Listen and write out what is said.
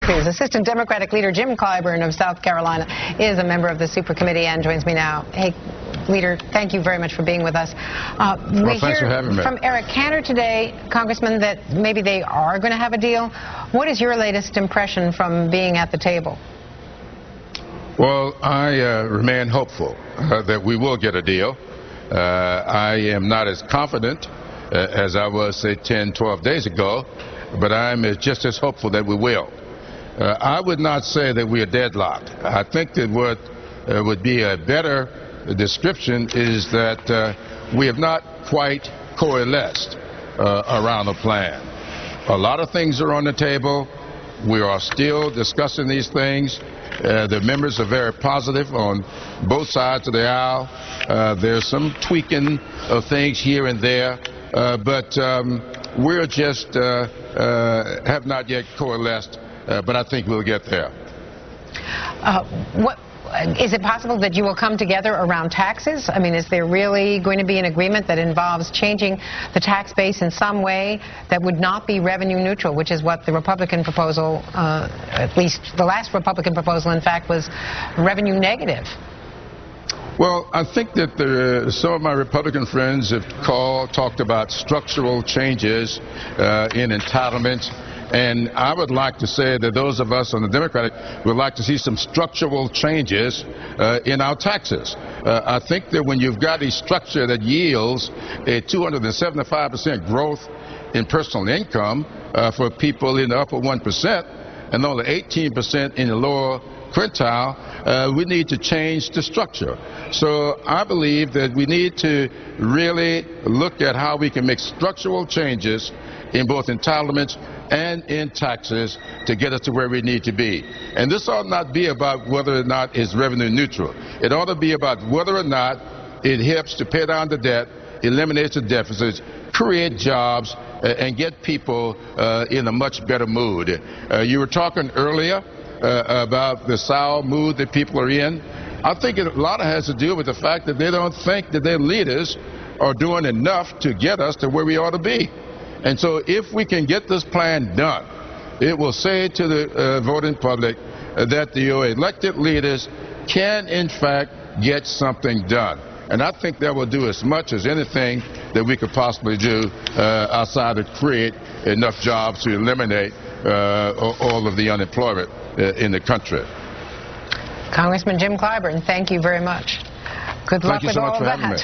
Cruz. Assistant Democratic Leader Jim Clyburn of South Carolina is a member of the Super Committee and joins me now. Hey, Leader, thank you very much for being with us. Thanks for having me. From Eric Cantor today, Congressman, that maybe they are going to have a deal. What is your latest impression from being at the table? Well, I remain hopeful that we will get a deal. I am not as confident as I was, say, 10, 12 days ago, but I'm just as hopeful that we will. I would not say that we are deadlocked. I think that what would be a better description is that we have not quite coalesced around a plan. A lot of things are on the table. We are still discussing these things. The members are very positive on both sides of the aisle. There's some tweaking of things here and there, but we're just have not yet coalesced, but I think we'll get there. Is it possible that you will come together around taxes? I mean, is there really going to be an agreement that involves changing the tax base in some way that would not be revenue neutral, which is what the Republican proposal, at least the last Republican proposal, in fact, was revenue negative? Well, I think that some of my Republican friends have talked about structural changes in entitlements. And I would like to say that those of us on the Democratic would like to see some structural changes in our taxes. I think that when you've got a structure that yields a 275% growth in personal income for people in the upper 1% and only 18% in the lower quintile, we need to change the structure. So I believe that we need to really look at how we can make structural changes in both entitlements and in taxes to get us to where we need to be. And this ought not be about whether or not it's revenue neutral. It ought to be about whether or not it helps to pay down the debt, eliminates the deficits, create jobs, and get people in a much better mood. You were talking earlier about the sour mood that people are in. I think a lot of it has to do with the fact that they don't think that their leaders are doing enough to get us to where we ought to be. And so if we can get this plan done, it will say to the voting public that the elected leaders can, in fact, get something done. And I think that will do as much as anything that we could possibly do outside of create enough jobs to eliminate all of the unemployment in the country. Congressman Jim Clyburn, thank you very much. Good luck with all of that.